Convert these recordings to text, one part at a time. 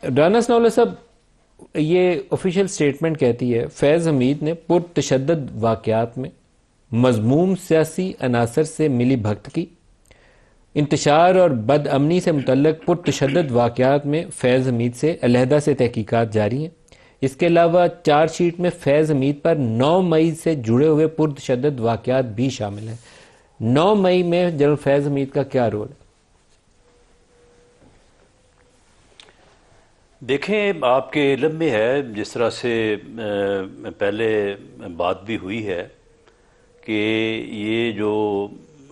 رانا ثناء اللہ صاحب، یہ official statement کہتی ہے فیض حمید نے پرتشدد واقعات میں مذموم سیاسی عناصر سے ملی بھگت کی، انتشار اور بد امنی سے متعلق پرتشدد واقعات میں فیض حمید سے علیحدہ سے تحقیقات جاری ہیں۔ اس کے علاوہ چارج شیٹ میں فیض حمید پر 9 مئی سے جڑے ہوئے پرتشدد واقعات بھی شامل ہیں۔ 9 مئی میں جنرل فیض حمید کا کیا رول ہے؟ دیکھیں، آپ کے علم میں ہے جس طرح سے پہلے بات بھی ہوئی ہے کہ یہ جو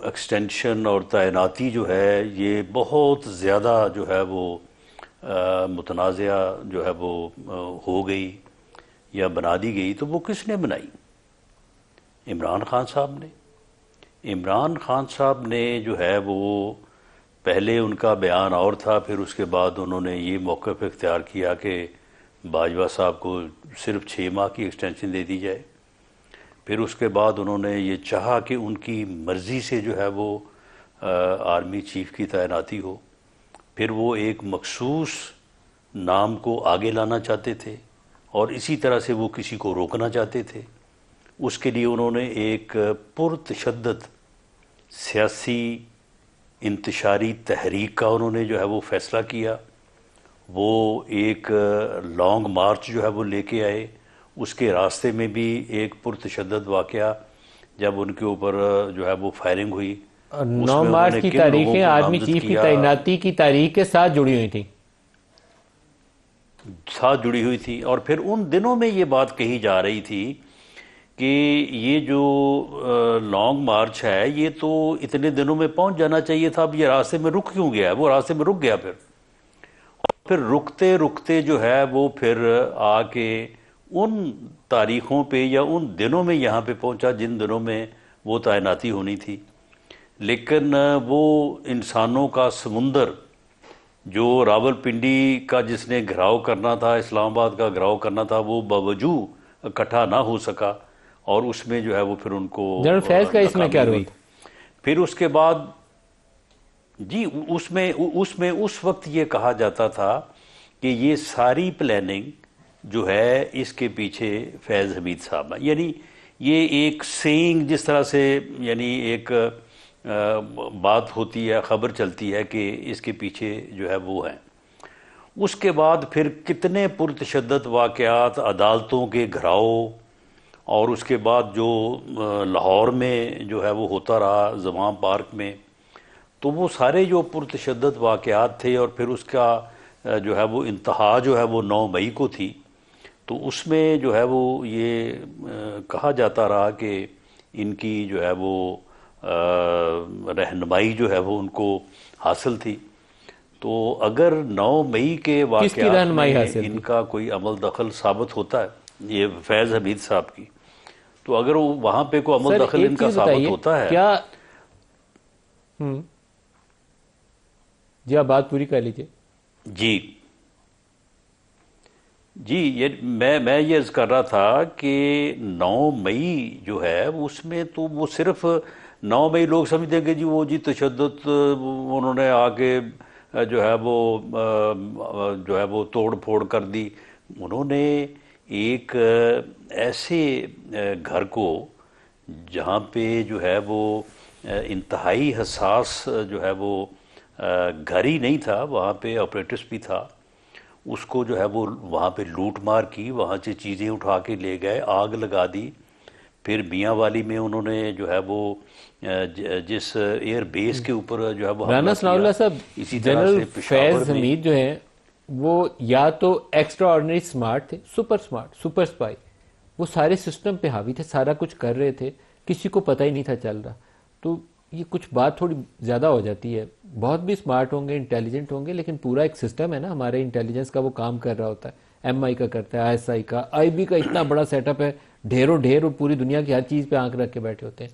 ایکسٹینشن اور تعیناتی جو ہے یہ بہت زیادہ جو ہے وہ متنازعہ جو ہے وہ ہو گئی یا بنا دی گئی، تو وہ کس نے بنائی؟ عمران خان صاحب نے۔ عمران خان صاحب نے جو ہے وہ پہلے ان کا بیان اور تھا، پھر اس کے بعد انہوں نے یہ موقف اختیار کیا کہ باجوہ صاحب کو صرف 6 ماہ کی ایکسٹینشن دے دی جائے۔ پھر اس کے بعد انہوں نے یہ چاہا کہ ان کی مرضی سے جو ہے وہ آرمی چیف کی تعیناتی ہو۔ پھر وہ ایک مخصوص نام کو آگے لانا چاہتے تھے اور اسی طرح سے وہ کسی کو روکنا چاہتے تھے۔ اس کے لیے انہوں نے ایک پرتشدد سیاسی انتشاری تحریک کا انہوں نے جو ہے وہ فیصلہ کیا۔ وہ ایک لانگ مارچ جو ہے وہ لے کے آئے۔ اس کے راستے میں بھی ایک پرتشدد واقعہ جب ان کے اوپر جو ہے وہ فائرنگ ہوئی، 9 مارچ کی تاریخیں آرمی چیف کی تعیناتی کی تاریخ کے ساتھ جڑی ہوئی تھیں، تھی۔ اور پھر ان دنوں میں یہ بات کہی جا رہی تھی کہ یہ جو لانگ مارچ ہے یہ تو اتنے دنوں میں پہنچ جانا چاہیے تھا، اب یہ راستے میں رک کیوں گیا ہے؟ وہ راستے میں رک گیا، پھر رکتے رکتے جو ہے وہ پھر آ کے ان تاریخوں پہ یا ان دنوں میں یہاں پہ پہنچا جن دنوں میں وہ تعیناتی ہونی تھی۔ لیکن وہ انسانوں کا سمندر جو راول پنڈی کا جس نے گھراؤ کرنا تھا، اسلام آباد کا گھراؤ کرنا تھا، وہ باوجو اکٹھا نہ ہو سکا اور اس میں جو ہے وہ پھر ان کو جنرل فیض کا اس میں کیا رول تھا؟ پھر اس کے بعد جی اس میں اس وقت یہ کہا جاتا تھا کہ یہ ساری پلاننگ جو ہے اس کے پیچھے فیض حمید صاحب ہیں۔ یعنی یہ ایک سینگ جس طرح سے یعنی ایک بات ہوتی ہے، خبر چلتی ہے کہ اس کے پیچھے جو ہے وہ ہیں۔ اس کے بعد پھر کتنے پرتشدد واقعات، عدالتوں کے گھراؤ، اور اس کے بعد جو لاہور میں جو ہے وہ ہوتا رہا زمام پارک میں، تو وہ سارے جو پرتشدد واقعات تھے اور پھر اس کا جو ہے وہ انتہا جو ہے وہ 9 مئی کو تھی۔ تو اس میں جو ہے وہ یہ کہا جاتا رہا کہ ان کی جو ہے وہ رہنمائی جو ہے وہ ان کو حاصل تھی۔ تو اگر 9 مئی کے واقعات میں ان کا کوئی عمل دخل ثابت ہوتا ہے، یہ فیض حمید صاحب کی، تو اگر وہاں پہ کوئی عمل دخل ان کا ثابت ہوتا ہے، کیا جی آپ بات پوری کر لیجئے۔ جی میں یہ عرض کر رہا تھا کہ 9 مئی جو ہے اس میں تو وہ صرف 9 مئی لوگ سمجھتے ہیں کہ جی وہ تشدد انہوں نے آ کے جو ہے وہ توڑ پھوڑ کر دی۔ انہوں نے ایک ایسے گھر کو جہاں پہ جو ہے وہ انتہائی حساس جو ہے وہ گھر ہی نہیں تھا، وہاں پہ آپریٹس بھی تھا، اس کو جو ہے وہ وہاں پہ لوٹ مار کی، وہاں سے چیزیں اٹھا کے لے گئے، آگ لگا دی۔ پھر میاں والی میں انہوں نے جو ہے وہ جس ایئر بیس کے اوپر جو ہے وہ رانا ثناء اللہ صاحب، جنرل فیض حمید جو ہیں وہ یا تو ایکسٹرا آرڈنری سمارٹ تھے، سپر سمارٹ، سپر سپائی، وہ سارے سسٹم پہ حاوی تھے، سارا کچھ کر رہے تھے، کسی کو پتہ ہی نہیں تھا چل رہا۔ تو یہ کچھ بات تھوڑی زیادہ ہو جاتی ہے، بہت بھی سمارٹ ہوں گے، انٹیلیجنٹ ہوں گے، لیکن پورا ایک سسٹم ہے نا ہمارے انٹیلیجنس کا، وہ کام کر رہا ہوتا ہے، ایم آئی کا کرتا ہے، آئی ایس آئی کا، آئی بی کا، اتنا بڑا سیٹ اپ ہے، ڈھیروں ڈھیر، اور پوری دنیا کی ہر چیز پہ آنکھ رکھ کے بیٹھے ہوتے ہیں۔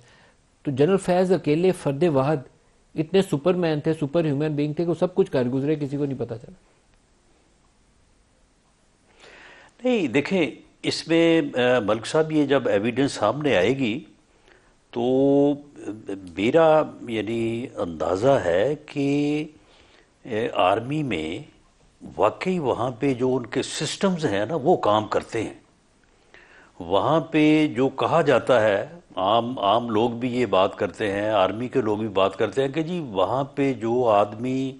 تو جنرل فیض اکیلے فرد واحد اتنے سپر مین تھے، سپر ہیومن بینگ تھے کہ وہ سب کچھ کر گزرے، کسی کو نہیں پتا چلا۔ نہیں دیکھیں، اس میں ملک صاحب یہ جب ایویڈنس سامنے آئے گی تو میرا یعنی اندازہ ہے کہ آرمی میں واقعی وہاں پہ جو ان کے سسٹمز ہیں نا وہ کام کرتے ہیں. وہاں پہ جو کہا جاتا ہے، عام لوگ بھی یہ بات کرتے ہیں، آرمی کے لوگ بھی بات کرتے ہیں کہ جی وہاں پہ جو آدمی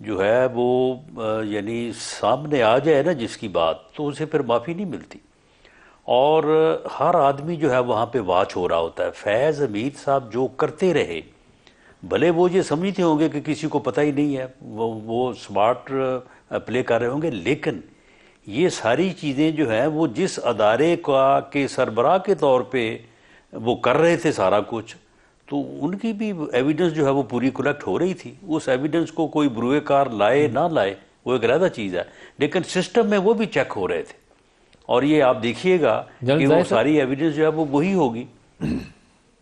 جو ہے وہ یعنی سامنے آ جائے نا جس کی بات، تو اسے پھر معافی نہیں ملتی. اور ہر آدمی جو ہے وہاں پہ واچ ہو رہا ہوتا ہے. فیض حمید صاحب جو کرتے رہے، بھلے وہ یہ سمجھتے ہوں گے کہ کسی کو پتہ ہی نہیں ہے، وہ سمارٹ پلے کر رہے ہوں گے، لیکن یہ ساری چیزیں جو ہیں وہ جس ادارے کے سربراہ کے طور پہ وہ کر رہے تھے سارا کچھ، تو ان کی بھی ایویڈنس جو ہے وہ پوری کلیکٹ ہو رہی تھی. اس ایویڈنس کو کوئی بروئے کار لائے نہ لائے وہ ایک علیحدہ چیز ہے، لیکن سسٹم میں وہ بھی چیک ہو رہے تھے. اور یہ آپ دیکھیے گا کہ وہ ساری ایویڈنس جو ہے وہ وہی ہوگی.